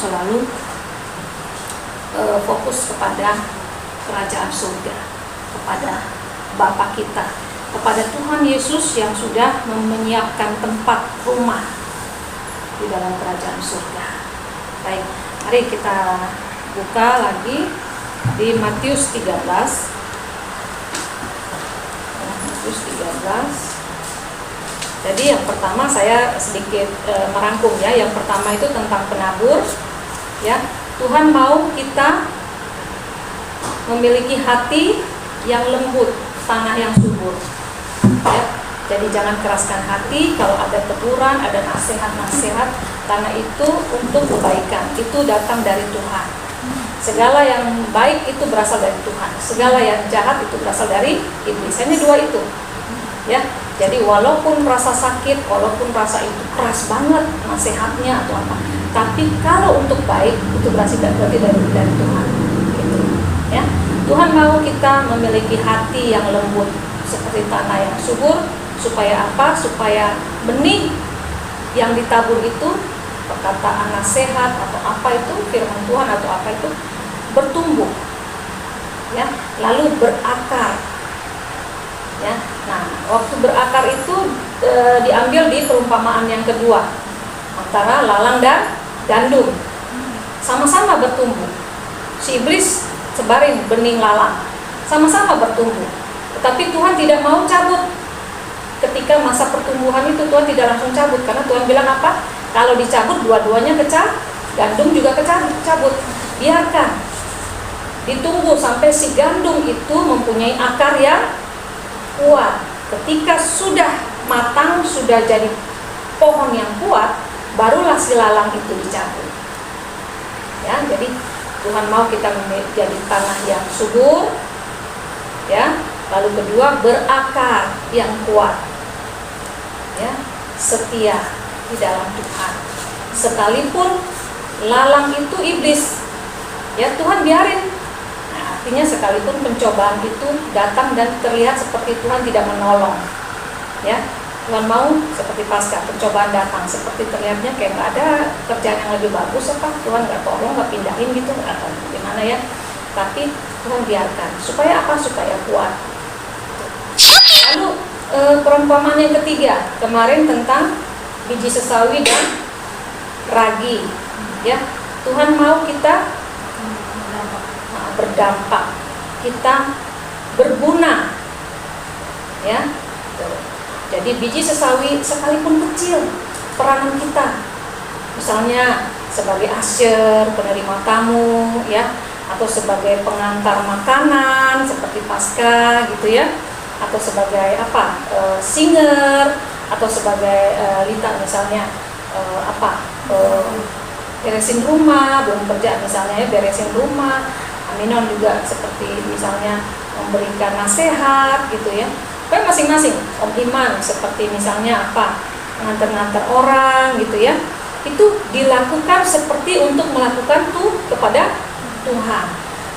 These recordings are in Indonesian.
selalu fokus kepada kerajaan surga, kepada Bapa kita, kepada Tuhan Yesus yang sudah menyiapkan tempat rumah di dalam kerajaan surga. Baik, mari kita buka lagi di Matius 13. Matius 13. Jadi yang pertama saya sedikit merangkum ya. Yang pertama itu tentang penabur ya. Tuhan mau kita memiliki hati yang lembut, tanah yang subur ya. Jadi jangan keraskan hati. Kalau ada teguran, ada nasihat-nasihat, karena itu untuk kebaikan, itu datang dari Tuhan. Segala yang baik itu berasal dari Tuhan, segala yang jahat itu berasal dari iblis. Hanya dua itu ya. Jadi walaupun merasa sakit, walaupun merasa itu keras banget nasihatnya atau apa, tapi kalau untuk baik itu berarti dari Tuhan gitu ya. Tuhan mau kita memiliki hati yang lembut seperti tanah yang subur. Supaya apa? Supaya benih yang ditabur itu, perkataan nasihat atau apa itu, firman Tuhan atau apa itu, bertumbuh ya, lalu berakar ya. Nah, waktu berakar itu diambil di perumpamaan yang kedua antara lalang dan gandum. Sama-sama bertumbuh. Si iblis sebarin benih lalang, sama-sama bertumbuh. Tetapi Tuhan tidak mau cabut. Ketika masa pertumbuhan itu Tuhan tidak langsung cabut, karena Tuhan bilang apa? Kalau dicabut dua-duanya gandum juga cabut. Biarkan, ditunggu sampai si gandum itu mempunyai akar yang kuat. Ketika sudah matang, sudah jadi pohon yang kuat, barulah si lalang itu dicabut ya. Jadi Tuhan mau kita menjadi tanah yang subur ya. Lalu kedua, berakar yang kuat ya, setia di dalam Tuhan. Sekalipun lalang itu iblis ya, Tuhan biarin. Nah, artinya sekalipun pencobaan itu datang dan terlihat seperti Tuhan tidak menolong ya. Tuhan mau seperti pasca pencobaan datang, seperti terlihatnya kayak nggak ada kerjaan yang lebih bagus apa, Tuhan nggak tolong, nggak pindahin gitu atau gimana ya. Tapi Tuhan biarkan supaya apa? Supaya kuat. Lalu perumpamaan yang ketiga kemarin tentang biji sesawi dan ragi ya. Tuhan mau kita berdampak, kita berguna ya. Jadi biji sesawi sekalipun kecil peranan kita, misalnya sebagai usher, penerima tamu ya, atau sebagai pengantar makanan seperti pasca gitu ya, atau sebagai apa, singer, atau sebagai lita misalnya beresin rumah, belum kerja misalnya ya, beresin rumah. Aminon juga seperti misalnya memberikan nasihat gitu ya. Kan masing-masing. Om Iman seperti misalnya apa, nganter-nganter orang gitu ya. Itu dilakukan seperti untuk melakukan kepada Tuhan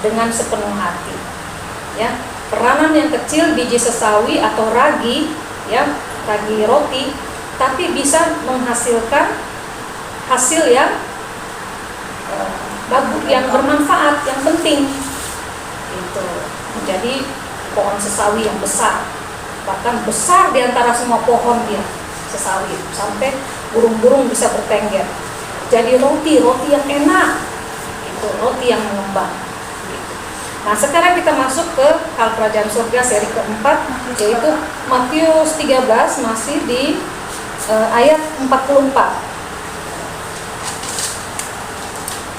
dengan sepenuh hati ya. Peranan yang kecil biji sesawi atau ragi ya, ragi roti, tapi bisa menghasilkan hasil yang bagus, yang bermanfaat, yang penting itu menjadi pohon sesawi yang besar, bahkan besar di antara semua pohon dia sesawi, sampai burung-burung bisa bertengger. Jadi roti yang enak itu, roti yang mengembang. Nah, sekarang kita masuk ke hal kerajaan surga seri keempat, yaitu Matius 13, masih di ayat 44.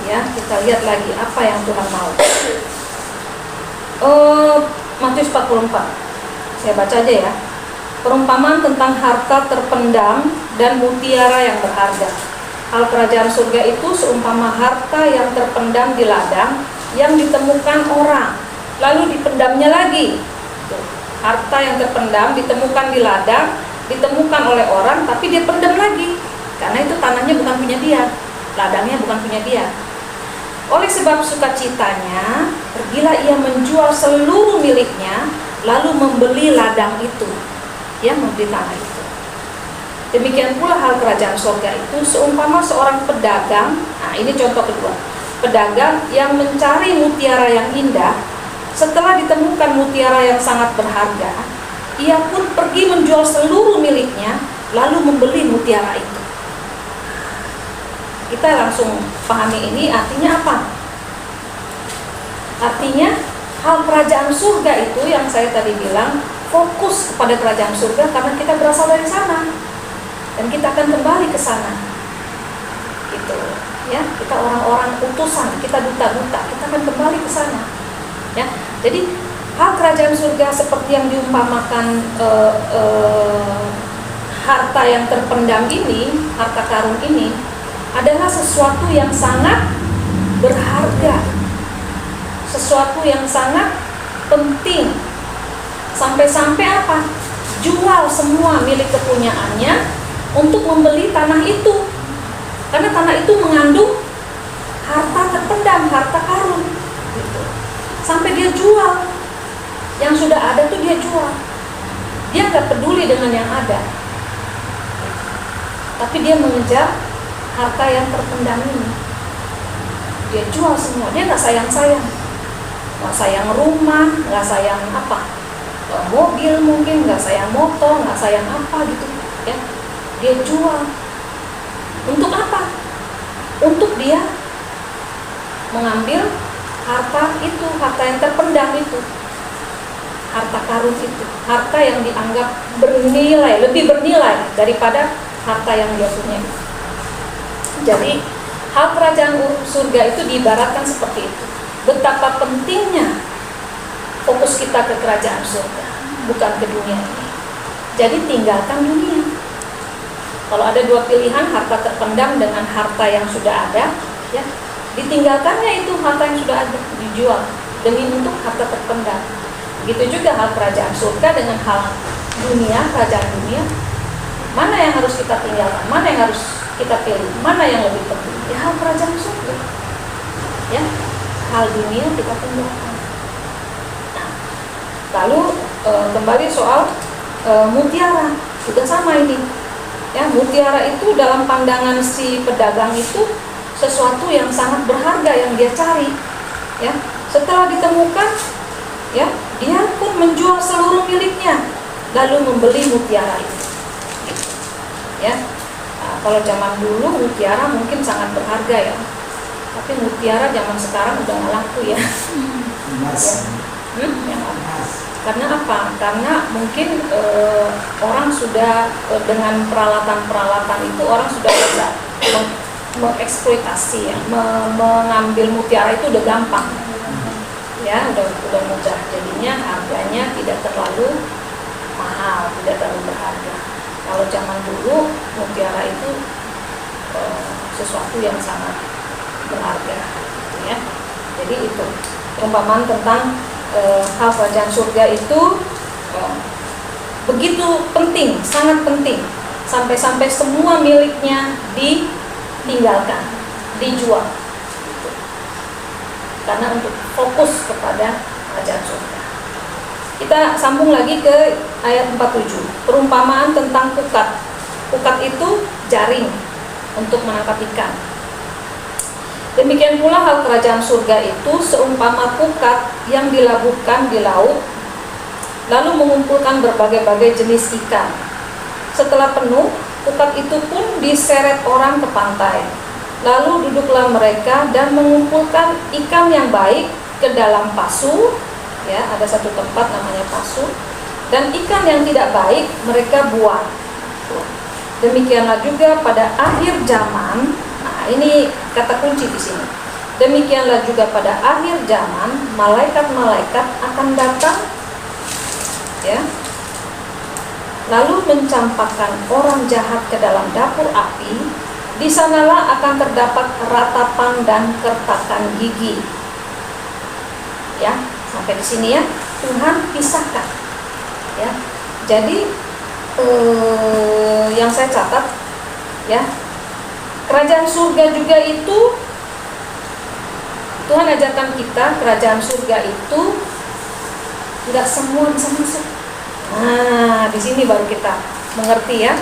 Ya, kita lihat lagi apa yang Tuhan mau. Matius 44. Saya baca aja ya. Perumpamaan tentang harta terpendam dan mutiara yang berharga. Hal kerajaan surga itu seumpama harta yang terpendam di ladang yang ditemukan orang, lalu dipendamnya lagi. Harta yang terpendam ditemukan di ladang, ditemukan oleh orang, tapi dia pendam lagi, karena itu tanahnya bukan punya dia, ladangnya bukan punya dia. Oleh sebab sukacitanya, pergilah ia menjual seluruh miliknya, lalu membeli ladang itu, ya, membeli tanah itu. Demikian pula hal kerajaan surga itu seumpama seorang pedagang. Nah, ini contoh kedua. Pedagang yang mencari mutiara yang indah, setelah ditemukan mutiara yang sangat berharga, ia pun pergi menjual seluruh miliknya, lalu membeli mutiara itu. Kita langsung pahami ini artinya apa? Artinya hal kerajaan surga itu yang saya tadi bilang, fokus kepada kerajaan surga karena kita berasal dari sana dan kita akan kembali ke sana. Gitu. Ya, kita orang-orang utusan, kita duta-duta, kita akan kembali ke sana. Ya, jadi hal kerajaan surga seperti yang diumpamakan harta yang terpendam ini, harta karun ini adalah sesuatu yang sangat berharga, sesuatu yang sangat penting. Sampai-sampai apa? Jual semua milik kepunyaannya untuk membeli tanah itu. Karena tanah itu mengandung harta terpendam, harta karun gitu. Sampai dia jual. Yang sudah ada tuh dia jual. Dia gak peduli dengan yang ada, tapi dia mengejar harta yang terpendam ini. Dia jual semua. Dia gak sayang-sayang, gak sayang rumah, gak sayang apa, mobil mungkin, gak sayang motor, gak sayang apa gitu ya. Dia jual. Untuk apa? Untuk dia mengambil harta itu, harta yang terpendam itu, harta karun itu, harta yang dianggap bernilai, lebih bernilai daripada harta yang dia punya. Jadi hal kerajaan surga itu diibaratkan seperti itu. Betapa pentingnya fokus kita ke kerajaan surga, bukan ke dunia ini. Jadi tinggalkan dunia. Kalau ada dua pilihan, harta terpendam dengan harta yang sudah ada, ya, ditinggalkannya itu harta yang sudah ada, dijual demi untuk harta terpendam. Begitu juga hal kerajaan surga dengan hal dunia, kerajaan dunia. Mana yang harus kita tinggalkan? Mana yang harus kita pilih? Mana yang lebih penting? Ya hal kerajaan surga. Ya, hal dunia kita tinggalkan. Nah, lalu kembali soal mutiara, juga sama ini. Ya, mutiara itu dalam pandangan si pedagang itu sesuatu yang sangat berharga yang dia cari. Ya, setelah ditemukan, ya, dia pun menjual seluruh miliknya, lalu membeli mutiara itu. Ya, nah, kalau zaman dulu mutiara mungkin sangat berharga ya, tapi mutiara zaman sekarang udah nggak laku ya. Ya, karena apa? Karena mungkin orang sudah dengan peralatan-peralatan itu orang sudah bisa mengeksploitasi ya, mengambil mutiara itu udah gampang, ya, udah mudah. Jadinya harganya tidak terlalu mahal, tidak terlalu berharga. Kalau zaman dulu mutiara itu sesuatu yang sangat berharga, ya. Jadi itu perumpamaan tentang hal kerajaan surga itu begitu penting, sangat penting, sampai-sampai semua miliknya ditinggalkan, dijual, gitu. Karena untuk fokus kepada kerajaan surga. Kita sambung lagi ke ayat 47, perumpamaan tentang pukat. Pukat itu jaring untuk menangkap ikan. Demikian pula hal kerajaan surga itu seumpama pukat yang dilabuhkan di laut, lalu mengumpulkan berbagai-bagai jenis ikan. Setelah penuh, pukat itu pun diseret orang ke pantai. Lalu duduklah mereka dan mengumpulkan ikan yang baik ke dalam pasu, ya, ada satu tempat namanya pasu, dan ikan yang tidak baik mereka buang. Demikianlah juga pada akhir zaman. Nah, ini kata kunci di sini. Demikianlah juga pada akhir zaman, malaikat-malaikat akan datang, ya, lalu mencampakkan orang jahat ke dalam dapur api. Di sanalah akan terdapat ratapan dan kertakan gigi. Ya, sampai di sini ya, Tuhan pisahkan. Ya, jadi yang saya catat, ya, kerajaan surga juga itu Tuhan ajarkan kita, kerajaan surga itu tidak semua bisa masuk. Nah, di sini baru kita mengerti ya.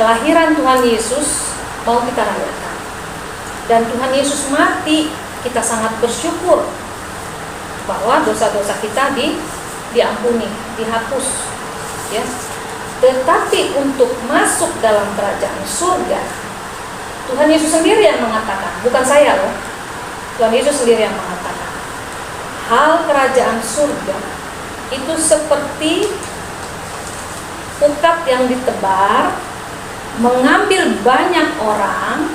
Kelahiran Tuhan Yesus mau kita rayakan. dan Tuhan Yesus mati, kita sangat bersyukur bahwa dosa-dosa kita diampuni, dihapus, ya. Tetapi untuk masuk dalam kerajaan surga, Tuhan Yesus sendiri yang mengatakan, bukan saya loh. Tuhan Yesus sendiri yang mengatakan, hal kerajaan surga itu seperti ukat yang ditebar, mengambil banyak orang,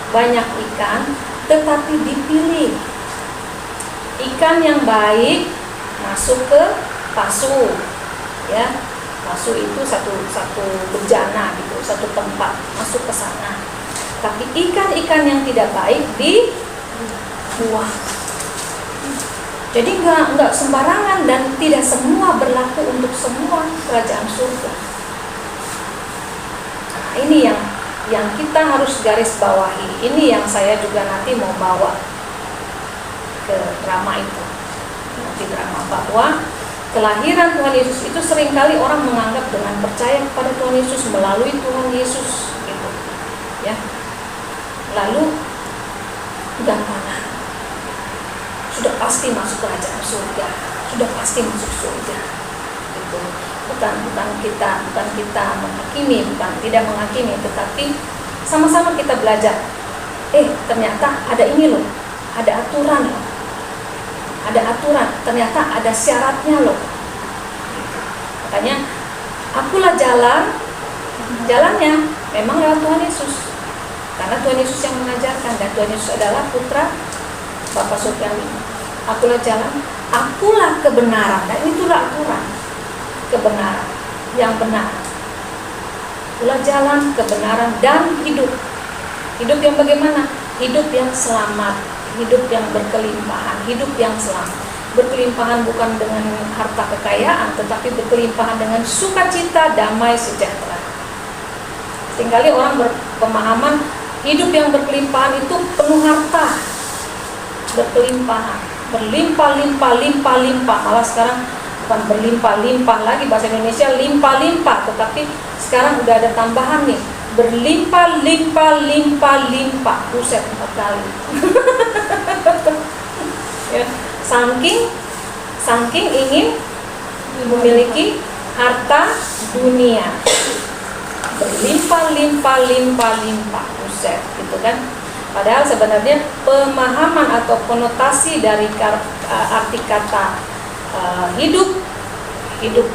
banyak ikan, tetapi dipilih. Ikan yang baik masuk ke pasu, ya. Pasu itu satu bejana gitu, satu tempat masuk ke sana. Tapi ikan-ikan yang tidak baik dibuang. Jadi nggak sembarangan dan tidak semua berlaku untuk semua kerajaan surga. Nah, ini yang kita harus garis bawahi. Ini yang saya juga nanti mau bawa ke drama itu. Nanti drama bahwa kelahiran Tuhan Yesus itu seringkali orang menganggap dengan percaya kepada Tuhan Yesus melalui Tuhan Yesus gitu. Ya. Lalu gampangan. Sudah pasti masuk kerajaan surga, sudah pasti masuk surga. Gitu. Bukan kita menghakimi, bukan tidak menghakimi, tetapi sama-sama kita belajar. Ternyata ada ini loh, ada aturan loh. Ada aturan, ternyata ada syaratnya loh. Makanya akulah jalannya memang lewat Tuhan Yesus. Karena Tuhan Yesus yang mengajarkan, dan Tuhan Yesus adalah putra Bapa Surgawi. Akulah jalan, akulah kebenaran. Dan itulah aturan, kebenaran yang benar. Akulah jalan, kebenaran, dan hidup. Hidup yang bagaimana? Hidup yang selamat, hidup yang berkelimpahan, hidup yang selamat. Berkelimpahan bukan dengan harta kekayaan, tetapi berkelimpahan dengan sukacita, damai, sejahtera. Seringkali orang berpemahaman hidup yang berkelimpahan itu penuh harta, berkelimpahan, berlimpah-limpah. Malah sekarang bukan berlimpah-limpah lagi, bahasa Indonesia limpah-limpah, tetapi sekarang udah ada tambahan nih, berlimpah-limpah. Buset, 4 kali. Ya, saking ingin memiliki harta dunia, berlimpah-limpah, buset, gitu kan. Padahal sebenarnya pemahaman atau konotasi dari arti kata hidup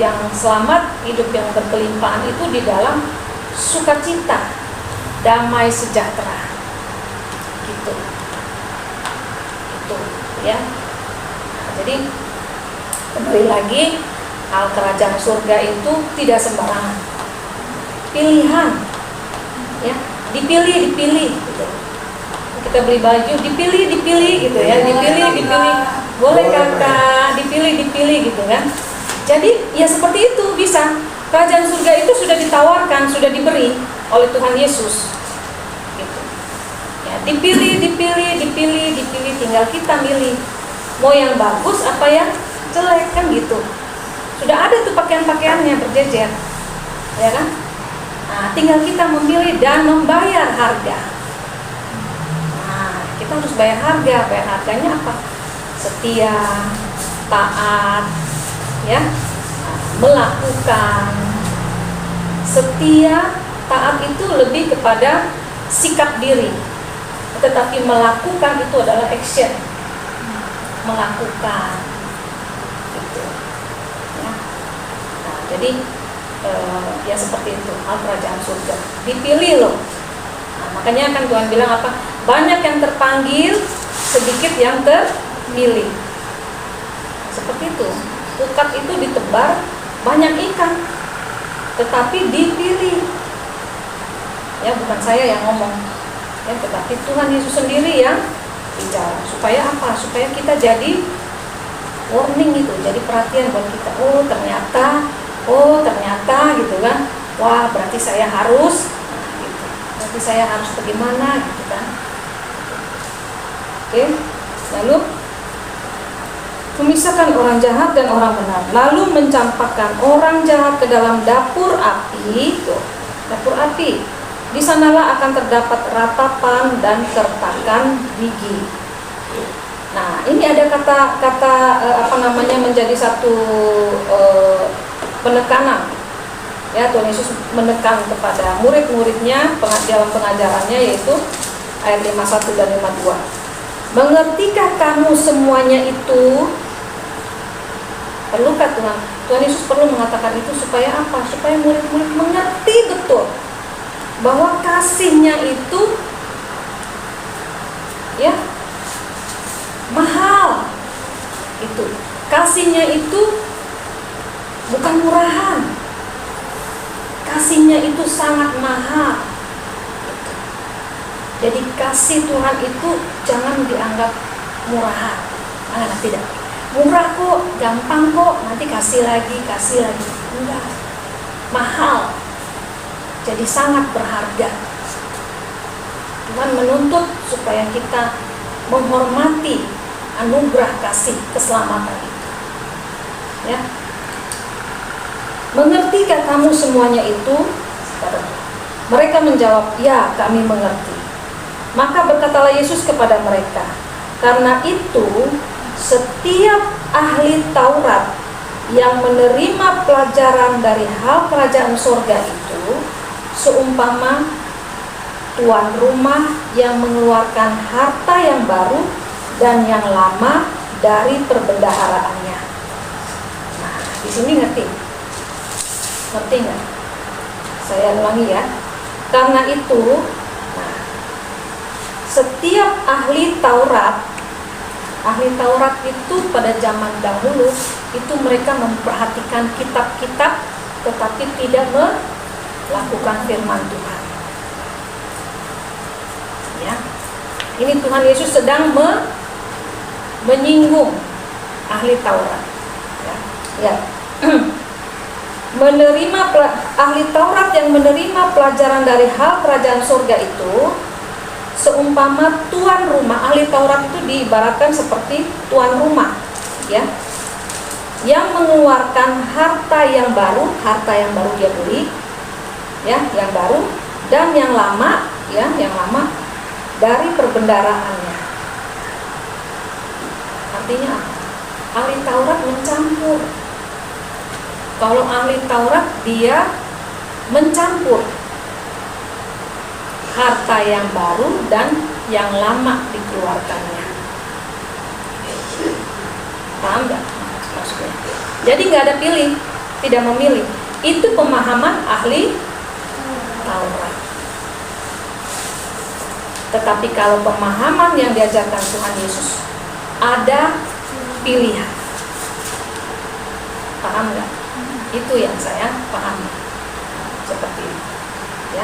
yang selamat, hidup yang berkelimpahan itu di dalam sukacita, damai, sejahtera, gitu, ya. Nah, jadi kembali lagi, hal kerajaan surga itu tidak sembarangan, pilihan, ya, dipilih, gitu. Kita beli baju, dipilih gitu ya, dipilih, boleh kakak, dipilih gitu kan. Jadi ya seperti itu bisa. Kerajaan surga itu sudah ditawarkan, sudah diberi oleh Tuhan Yesus. Gitu. Ya, dipilih, tinggal kita milih. Mau yang bagus apa yang jelek kan gitu. Sudah ada tuh pakaian-pakaiannya berjejer, ya kan? Nah, tinggal kita memilih dan membayar harga. Kita harus bayar harganya apa? Setia, taat, ya, melakukan. Setia, taat itu lebih kepada sikap diri, tetapi melakukan itu adalah action, melakukan, gitu. Ya. Nah, jadi ya seperti itu hal kerajaan surga. Dipilih loh. Nah, makanya kan Tuhan bilang apa? Banyak yang terpanggil, sedikit yang terpilih. Seperti itu. Ukat itu ditebar, banyak ikan, tetapi dipilih. Ya, bukan saya yang ngomong, ya, tetapi Tuhan Yesus sendiri yang bicara. Supaya apa? Supaya kita jadi warning gitu, jadi perhatian buat kita. Oh ternyata gitu kan. Wah, berarti saya harus, gitu. Berarti saya harus bagaimana gitu kan. Oke, lalu memisahkan orang jahat dan orang benar, lalu mencampakkan orang jahat ke dalam dapur api. Tuh, dapur api di sanalah akan terdapat ratapan dan kertakan gigi. Nah, ini ada kata-kata menjadi satu penekanan. Ya, Tuhan Yesus menekan kepada murid-muridnya dalam pengajarannya, yaitu ayat 51 dan 52. Mengertikah kamu semuanya itu? Perlukah Tuhan? Tuhan Yesus perlu mengatakan itu supaya apa? Supaya murid-murid mengerti betul bahwa kasihnya itu ya mahal. Itu kasihnya itu bukan murahan. Kasihnya itu sangat mahal. Jadi kasih Tuhan itu jangan dianggap murahan. Tidak. Murah kok, gampang kok, nanti kasih lagi. Enggak. Mahal. Jadi sangat berharga. Tuhan menuntut supaya kita menghormati anugerah kasih keselamatan itu. Ya. Mengertikah kamu semuanya itu? Mereka menjawab, ya, kami mengerti. Maka berkatalah Yesus kepada mereka, karena itu setiap ahli Taurat yang menerima pelajaran dari hal kerajaan surga itu seumpama tuan rumah yang mengeluarkan harta yang baru dan yang lama dari perbendaharaannya. Nah, di sini ngerti nggak? Saya ulangi ya. Karena itu, setiap ahli Taurat itu pada zaman dahulu itu mereka memperhatikan kitab-kitab tetapi tidak melakukan firman Tuhan. Ya. Ini Tuhan Yesus sedang menyinggung ahli Taurat. Ya. Ahli Taurat yang menerima pelajaran dari hal kerajaan surga itu seumpama tuan rumah. Ahli Taurat itu diibaratkan seperti tuan rumah, ya, yang mengeluarkan harta yang baru dia beli, ya, yang baru, dan yang lama dari perbendaharaannya. Artinya apa? Ahli Taurat mencampur. Kalau ahli Taurat dia mencampur harta yang baru dan yang lama dikeluarkannya. Paham nggak maksudnya? Jadi nggak ada pilih, tidak memilih. Itu pemahaman ahli Taurat. Tetapi kalau pemahaman yang diajarkan Tuhan Yesus ada pilihan. Paham nggak? Itu yang saya pahami. Seperti itu, ya.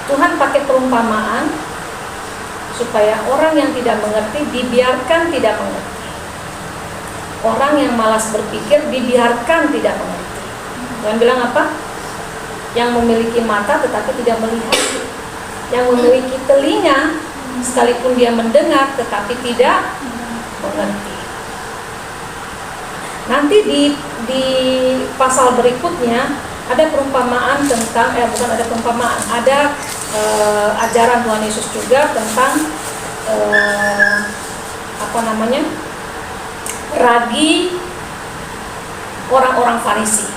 Tuhan pakai perumpamaan supaya orang yang tidak mengerti dibiarkan tidak mengerti. Orang yang malas berpikir dibiarkan tidak mengerti. Tuhan bilang apa? Yang memiliki mata tetapi tidak melihat, yang memiliki telinga sekalipun dia mendengar tetapi tidak mengerti. Nanti di pasal berikutnya ada perumpamaan tentang ada ajaran Tuhan Yesus juga tentang ragi orang-orang Farisi.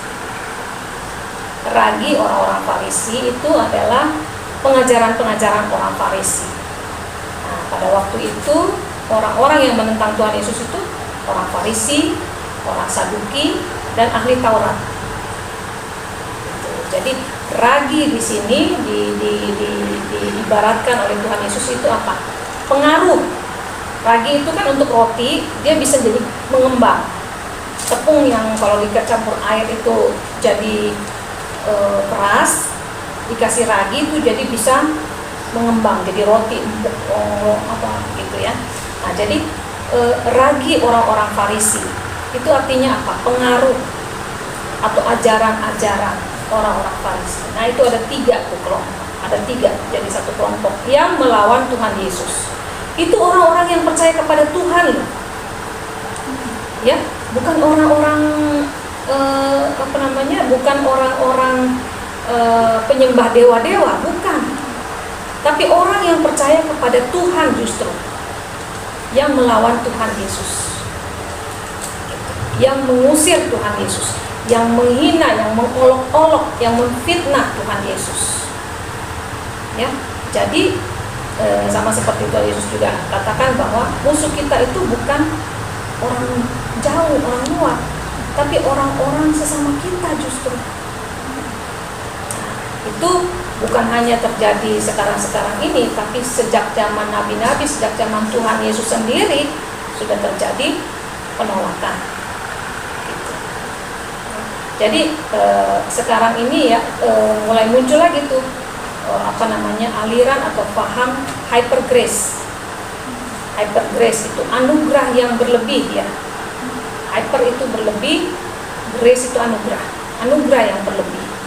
Ragi orang-orang Farisi itu adalah pengajaran-pengajaran orang Farisi. Nah, pada waktu itu orang-orang yang menentang Tuhan Yesus itu orang Farisi, orang Saduki, dan ahli Taurat. Jadi ragi di sini diibaratkan oleh Tuhan Yesus itu apa? Pengaruh. Ragi itu kan untuk roti, dia bisa jadi mengembang. Tepung yang kalau dicampur air itu jadi keras, dikasih ragi itu jadi bisa mengembang jadi roti empuk gitu ya. Nah, jadi ragi orang-orang Farisi itu artinya apa? Pengaruh atau ajaran-ajaran orang-orang Farisi. Nah, itu ada 3 kelompok. Ada 3 jadi satu kelompok yang melawan Tuhan Yesus. Itu orang-orang yang percaya kepada Tuhan loh. Ya, bukan orang-orang bukan orang-orang penyembah dewa-dewa, bukan. Tapi orang yang percaya kepada Tuhan justru yang melawan Tuhan Yesus, yang mengusir Tuhan Yesus, yang menghina, yang mengolok-olok, yang memfitnah Tuhan Yesus. Ya, jadi sama seperti Tuhan Yesus juga katakan bahwa musuh kita itu bukan orang jauh, orang luar, tapi orang-orang sesama kita justru. Itu bukan hanya terjadi sekarang-sekarang ini, tapi sejak zaman nabi-nabi, sejak zaman Tuhan Yesus sendiri sudah terjadi penolakan. Gitu. Jadi sekarang ini ya mulai muncul lagi tuh aliran atau paham hyper grace. Hyper grace itu anugerah yang berlebih ya. Hyper itu berlebih, grace itu anugerah. Anugerah yang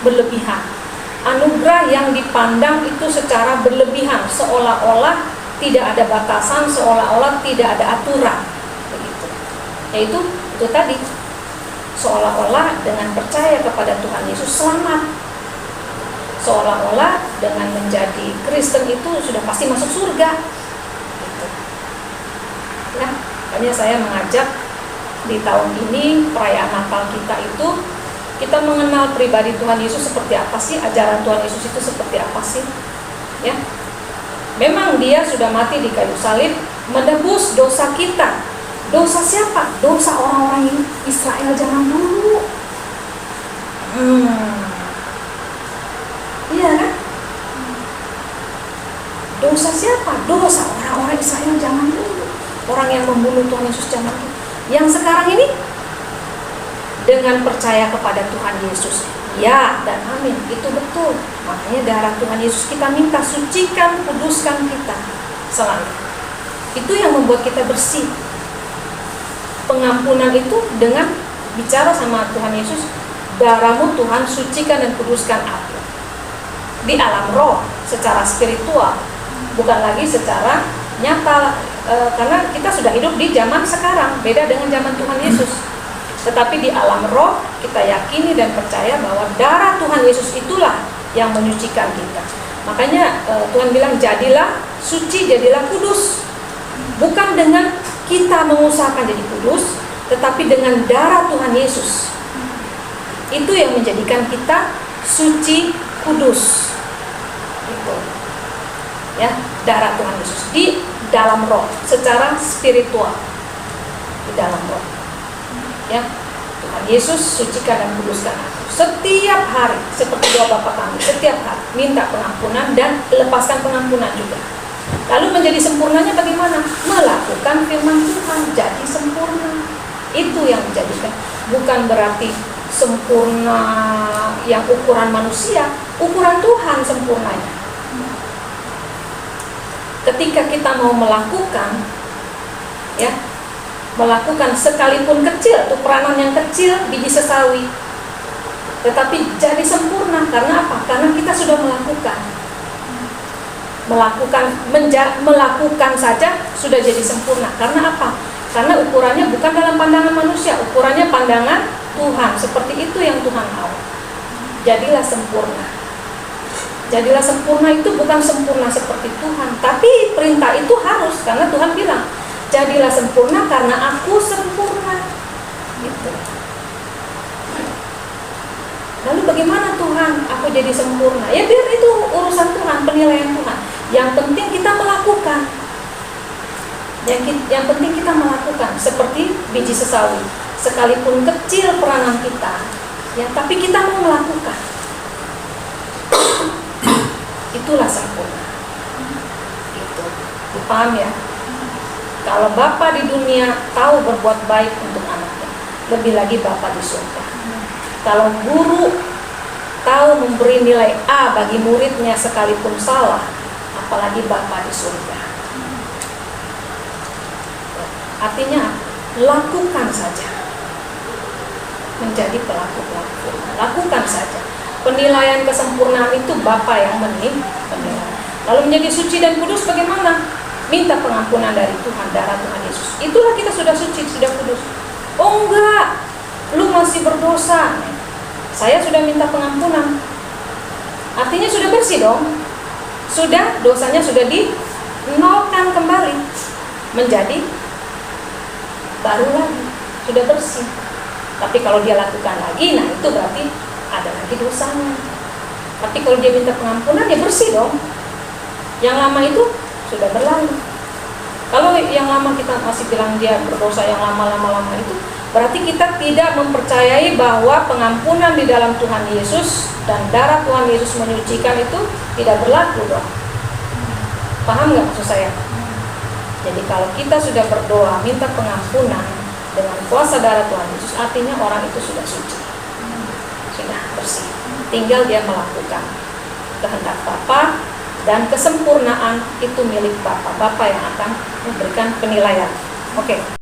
berlebihan. Anugerah yang dipandang itu secara berlebihan, seolah-olah tidak ada batasan, seolah-olah tidak ada aturan, begitu. Yaitu itu tadi, seolah-olah dengan percaya kepada Tuhan Yesus selamat, seolah-olah dengan menjadi Kristen itu sudah pasti masuk surga, gitu. Ya, makanya saya mengajak di tahun ini perayaan Natal kita itu, kita mengenal pribadi Tuhan Yesus seperti apa sih, ajaran Tuhan Yesus itu seperti apa sih, ya. Memang dia sudah mati di kayu salib menebus dosa kita. Dosa siapa? Dosa orang-orang Israel zaman dulu. Iya kan? Dosa siapa? Dosa orang-orang Israel zaman dulu. Orang yang membunuh Tuhan Yesus zaman dulu. Yang sekarang ini dengan percaya kepada Tuhan Yesus, ya dan amin, itu betul. Makanya darah Tuhan Yesus kita minta, sucikan, kuduskan kita selalu. Itu yang membuat kita bersih. Pengampunan itu dengan bicara sama Tuhan Yesus, darahmu Tuhan sucikan dan kuduskan aku. Di alam roh, secara spiritual, bukan lagi secara nyata, karena kita sudah hidup di zaman sekarang, beda dengan zaman Tuhan Yesus. Tetapi di alam roh kita yakini dan percaya bahwa darah Tuhan Yesus itulah yang menyucikan kita. Makanya Tuhan bilang jadilah suci, jadilah kudus. Bukan dengan kita mengusahakan jadi kudus, tetapi dengan darah Tuhan Yesus. Itu yang menjadikan kita suci, kudus. Gitu. Ya, darah Tuhan Yesus di dalam roh, secara spiritual. Di dalam roh. Ya, Tuhan Yesus sucikan dan kuduskan aku setiap hari, seperti doa Bapa kami, setiap hari minta pengampunan dan lepaskan pengampunan juga. Lalu menjadi sempurnanya bagaimana? Melakukan firman Tuhan, jadi sempurna. Itu yang menjadikan, bukan berarti sempurna yang ukuran manusia, ukuran Tuhan sempurnanya. Ketika kita mau melakukan, ya, melakukan sekalipun kecil, itu peranan yang kecil, biji sesawi, tetapi jadi sempurna. Karena apa? Karena kita sudah melakukan saja sudah jadi sempurna. Karena apa? Karena ukurannya bukan dalam pandangan manusia, ukurannya pandangan Tuhan. Seperti itu yang Tuhan mau. Jadilah sempurna. Jadilah sempurna itu bukan sempurna seperti Tuhan, tapi perintah itu harus, karena Tuhan bilang jadilah sempurna karena aku sempurna. Gitu. Lalu bagaimana Tuhan aku jadi sempurna? Ya biar itu urusan Tuhan, penilaian Tuhan. Yang penting kita melakukan. Yang penting kita melakukan. Seperti biji sesawi, sekalipun kecil peranan kita, ya, tapi kita mau melakukan. Itulah sempurna. Gitu. Dipaham ya? Kalau Bapa di dunia tahu berbuat baik untuk anaknya, lebih lagi Bapa di surga. Kalau guru tahu memberi nilai A bagi muridnya sekalipun salah, apalagi Bapa di surga. Artinya lakukan saja. Menjadi pelaku-pelaku. Lakukan saja. Penilaian kesempurnaan itu Bapa yang menilai. Lalu menjadi suci dan kudus bagaimana? Minta pengampunan dari Tuhan, darah Tuhan Yesus. Itulah kita sudah suci, sudah kudus. Oh enggak, lu masih berdosa. Saya sudah minta pengampunan. Artinya sudah bersih dong. sudah dosanya sudah dinolkan kembali menjadi baru lagi, sudah bersih. Tapi kalau dia lakukan lagi, nah itu berarti ada lagi dosanya. Tapi kalau dia minta pengampunan, ya bersih dong. Yang lama itu sudah berlalu. Kalau yang lama kita masih bilang dia berdosa yang lama-lama itu, berarti kita tidak mempercayai bahwa pengampunan di dalam Tuhan Yesus dan darah Tuhan Yesus menyucikan itu tidak berlaku dong. Paham nggak maksud saya? Jadi kalau kita sudah berdoa minta pengampunan dengan kuasa darah Tuhan Yesus, artinya orang itu sudah suci, sudah bersih. Tinggal dia melakukan kehendak Bapa, dan kesempurnaan itu milik Bapa. Bapa yang akan memberikan penilaian. Oke.